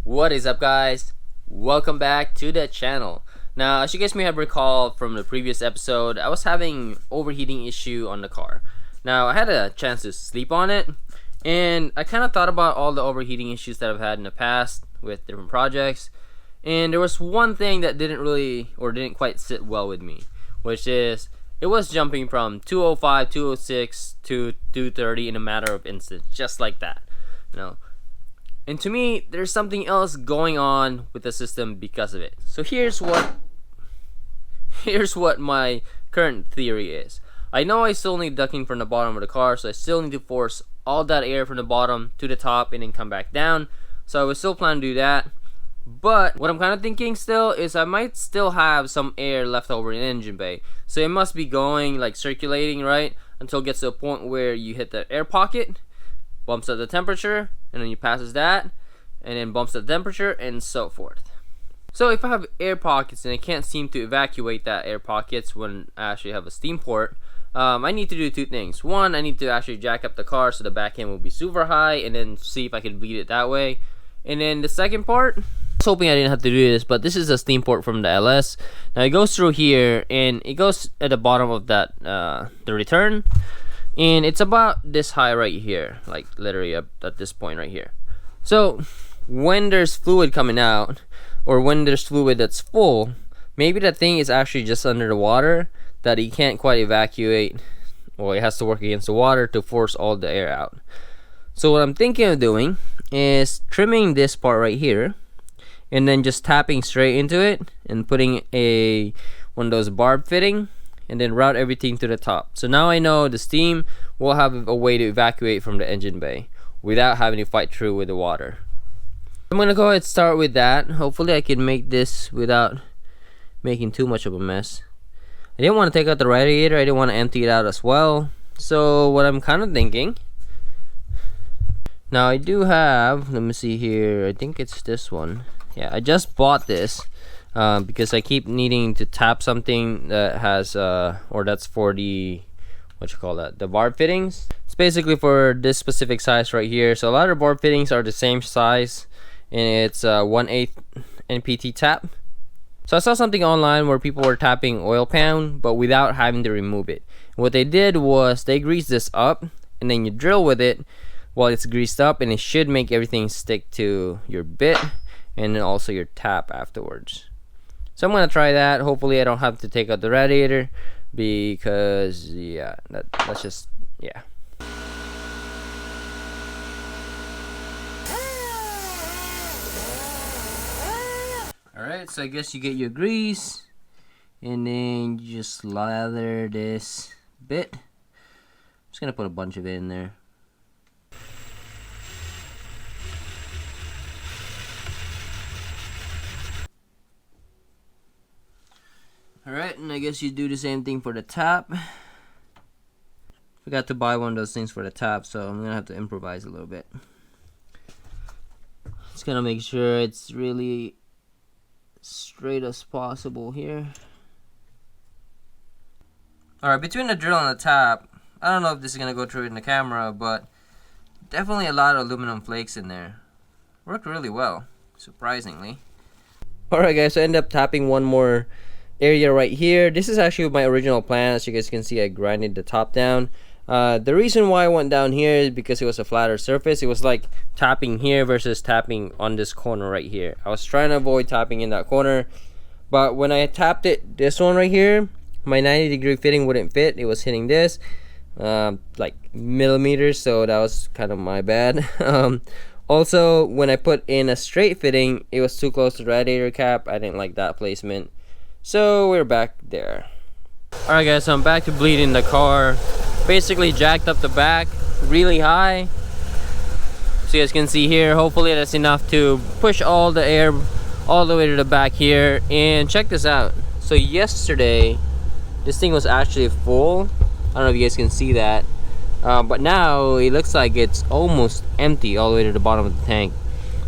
What is up, guys? Welcome back to the channel. Now, as you guys may have recalled from the previous episode, I was having overheating issue on the car. Now, I had a chance to sleep on it, and I kind of thought about all the overheating issues that I've had in the past with different projects, and there was one thing that didn't quite sit well with me, which is it was jumping from 205, 206 to 230 in a matter of instants, just like that. And to me, there's something else going on with the system because of it. So here's what my current theory is. I know I still need ducting from the bottom of the car, so I still need to force all that air from the bottom to the top and then come back down. So I would still plan to do that. But what I'm kind of thinking still is I might still have some air left over in the engine bay. So it must be going, like, circulating, right? Until it gets to a point where you hit the air pocket, bumps up the temperature, and then you passes that, and then bumps the temperature, and so forth. So if I have air pockets and I can't seem to evacuate that air pockets when I actually have a steam port, I need to do two things. One, I need to actually jack up the car so the back end will be super high, and then see if I can bleed it that way. And then the second part, I was hoping I didn't have to do this, but this is a steam port from the LS. Now it goes through here, and it goes at the bottom of that the return. And it's about this high right here, like literally up at this point right here. So when there's fluid coming out, or when there's fluid that's full, maybe that thing is actually just under the water that it can't quite evacuate, or it has to work against the water to force all the air out. So what I'm thinking of doing is trimming this part right here, and then just tapping straight into it and putting one of those barb fitting, and then route everything to the top. So now I know the steam will have a way to evacuate from the engine bay without having to fight through with the water. I'm gonna go ahead and start with that. Hopefully I can make this without making too much of a mess. I didn't want to take out the radiator. I didn't want to empty it out as well. So what I'm kind of thinking, now I do have, let me see here, I think it's this one. Yeah, I just bought this because I keep needing to tap something that has or that's for the the barb fittings. It's basically for this specific size right here. So a lot of barb fittings are the same size, and it's 1/8 NPT tap. So I saw something online where people were tapping oil pan but without having to remove it. What they did was they greased this up, and then you drill with it while it's greased up, and it should make everything stick to your bit and then also your tap afterwards. So I'm gonna try that. Hopefully I don't have to take out the radiator, because yeah, that's just, yeah. Alright, so I guess you get your grease, and then you just lather this bit. I'm just gonna put a bunch of it in there. Alright, and I guess you do the same thing for the tap. Forgot to buy one of those things for the tap, so I'm gonna have to improvise a little bit. Just gonna make sure it's really straight as possible here. Alright, between the drill and the tap, I don't know if this is gonna go through in the camera, but definitely a lot of aluminum flakes in there. Worked really well, surprisingly. Alright guys, so I ended up tapping one more area right here. This is actually my original plan. As you guys can see, I grinded the top down. The reason why I went down here is because it was a flatter surface. It was like tapping here versus tapping on this corner right here. I was trying to avoid tapping in that corner, but when I tapped it, this one right here, my 90-degree fitting wouldn't fit. It was hitting this like millimeters, so that was kind of my bad. Also, when I put in a straight fitting, it was too close to the radiator cap. I didn't like that placement. So we're back there. Alright guys, so I'm back to bleeding the car. Basically jacked up the back really high. So you guys can see here, hopefully that's enough to push all the air all the way to the back here. And check this out. So yesterday, this thing was actually full. I don't know if you guys can see that. But now it looks like it's almost empty all the way to the bottom of the tank.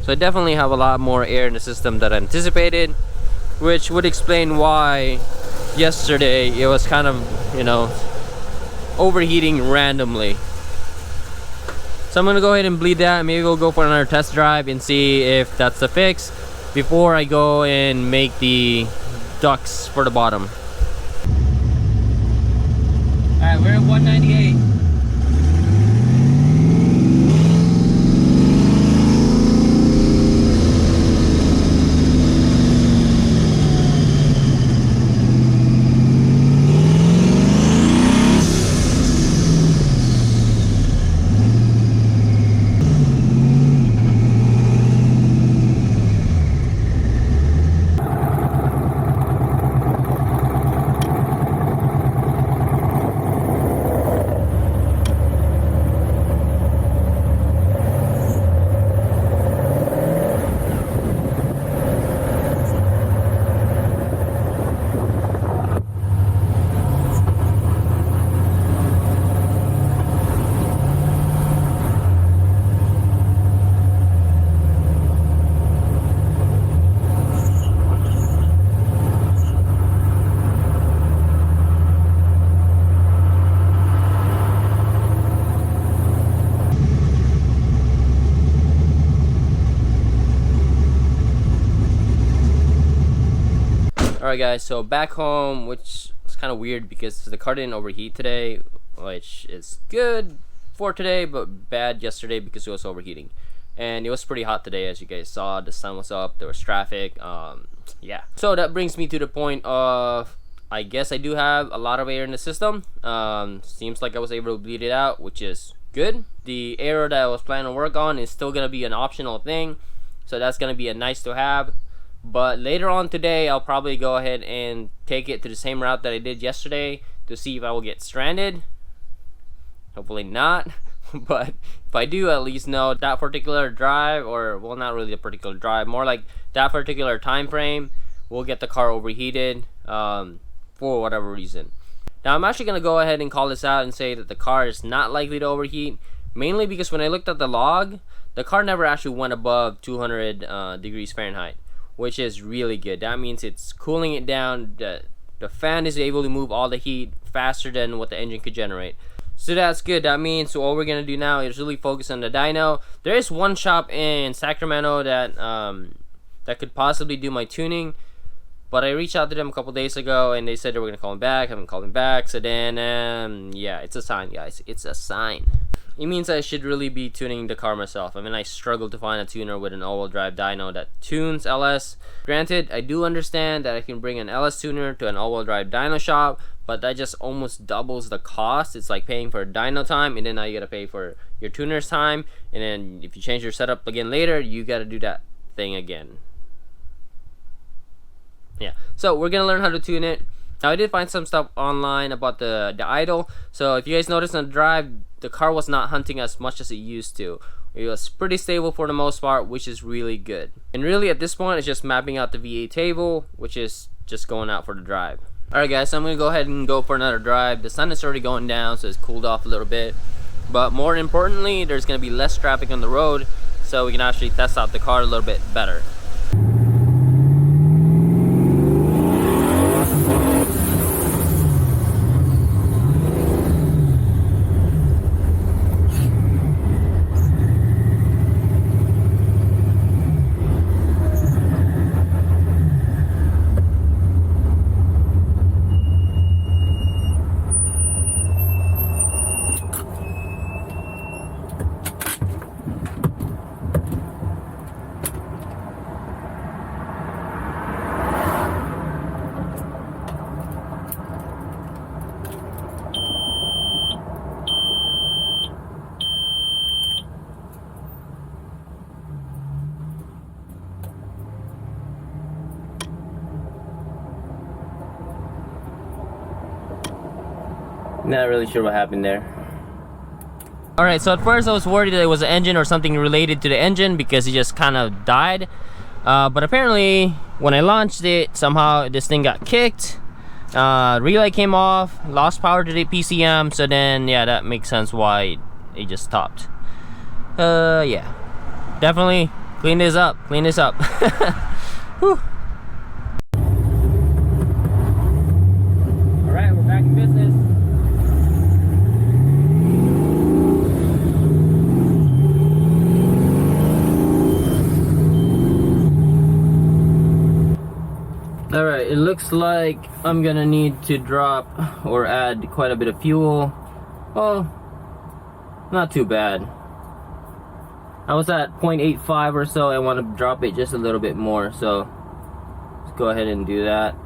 So I definitely have a lot more air in the system than I anticipated, which would explain why yesterday it was kind of, overheating randomly. So I'm gonna go ahead and bleed that. Maybe we'll go for another test drive and see if that's the fix before I go and make the ducts for the bottom. Alright, we're at 198. Alright guys, so back home, which is kind of weird because the car didn't overheat today, which is good for today but bad yesterday because it was overheating. And it was pretty hot today, as you guys saw. The sun was up, there was traffic. Yeah, so that brings me to the point of, I guess I do have a lot of air in the system. Seems like I was able to bleed it out, which is good. The air that I was planning to work on is still gonna be an optional thing, so that's gonna be a nice to have. But later on today, I'll probably go ahead and take it to the same route that I did yesterday to see if I will get stranded. Hopefully not. But if I do, at least know that particular drive, or well, not really a particular drive, more like that particular time frame, will get the car overheated for whatever reason. Now I'm actually going to go ahead and call this out and say that the car is not likely to overheat, mainly because when I looked at the log, the car never actually went above 200 degrees Fahrenheit, which is really good. That means it's cooling it down. The fan is able to move all the heat faster than what the engine could generate. So that's good. That means so all we're gonna do now is really focus on the dyno. There is one shop in Sacramento that that could possibly do my tuning, but I reached out to them a couple days ago and they said they were gonna call me back. I haven't called me back. So then yeah, it's a sign, guys. It's a sign. It means I should really be tuning the car myself. I mean, I struggled to find a tuner with an all-wheel drive dyno that tunes LS. Granted, I do understand that I can bring an LS tuner to an all-wheel drive dyno shop, but that just almost doubles the cost. It's like paying for dyno time, and then now you gotta pay for your tuner's time, and then if you change your setup again later, you gotta do that thing again. Yeah, so we're gonna learn how to tune it. Now I did find some stuff online about the idle. So if you guys notice on the drive, the car was not hunting as much as it used to. It was pretty stable for the most part, which is really good. And really at this point, it's just mapping out the V8 table, which is just going out for the drive. Alright guys, so I'm going to go ahead and go for another drive. The sun is already going down, so it's cooled off a little bit. But more importantly, there's going to be less traffic on the road, so we can actually test out the car a little bit better. Not really sure what happened there. Alright, so at first I was worried that it was an engine or something related to the engine because it just kind of died. But apparently, when I launched it, somehow this thing got kicked. Relay came off, lost power to the PCM, so then, yeah, that makes sense why it just stopped. Yeah. Definitely clean this up, Whew. Alright, we're back in business. Alright, it looks like I'm gonna need to drop or add quite a bit of fuel. Well, not too bad. I was at 0.85 or so. I want to drop it just a little bit more, so let's go ahead and do that.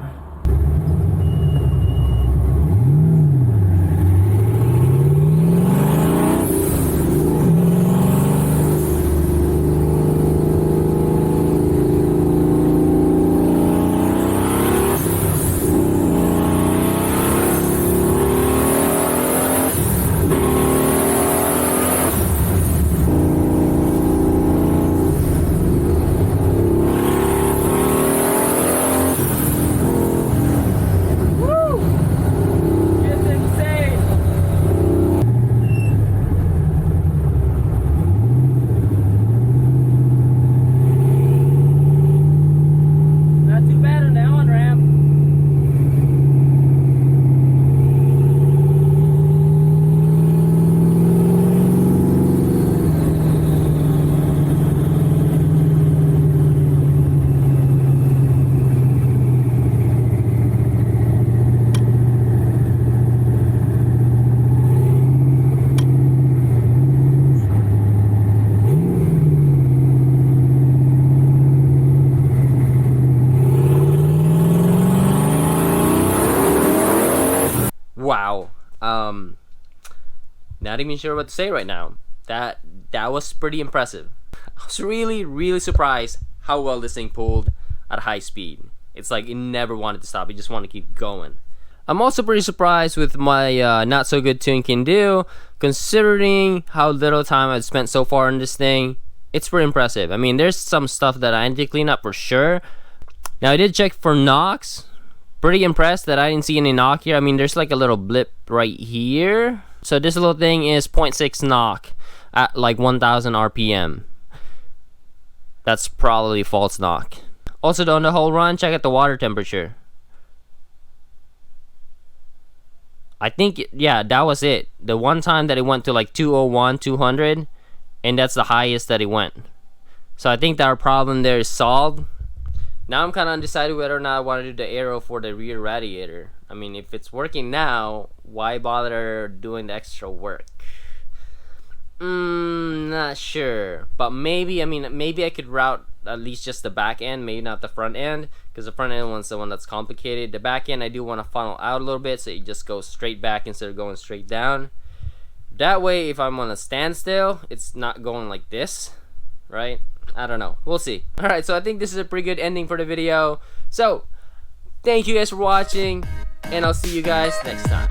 Wow. Not even sure what to say right now. That was pretty impressive. I was really surprised how well this thing pulled at high speed. It's like it never wanted to stop. It just wanted to keep going. I'm also pretty surprised with my not so good tune can do, considering how little time I've spent so far in this thing. It's pretty impressive. I mean, there's some stuff that I need to clean up for sure. Now I did check for knocks. Pretty impressed that I didn't see any knock here. I mean, there's like a little blip right here. So this little thing is 0.6 knock at like 1000 RPM. That's probably false knock. Also, on the whole run, check out the water temperature. I think, yeah, that was it. The one time that it went to like 201, 200, and that's the highest that it went. So I think that our problem there is solved. Now I'm kind of undecided whether or not I want to do the aero for the rear radiator. I mean, if it's working now, why bother doing the extra work? Not sure. But maybe, I mean, maybe I could route at least just the back end, maybe not the front end, because the front end one's the one that's complicated. The back end, I do want to funnel out a little bit, so it just goes straight back instead of going straight down. That way, if I'm on a standstill, it's not going like this, right? I don't know. We'll see. Alright, so I think this is a pretty good ending for the video. So, thank you guys for watching, and I'll see you guys next time.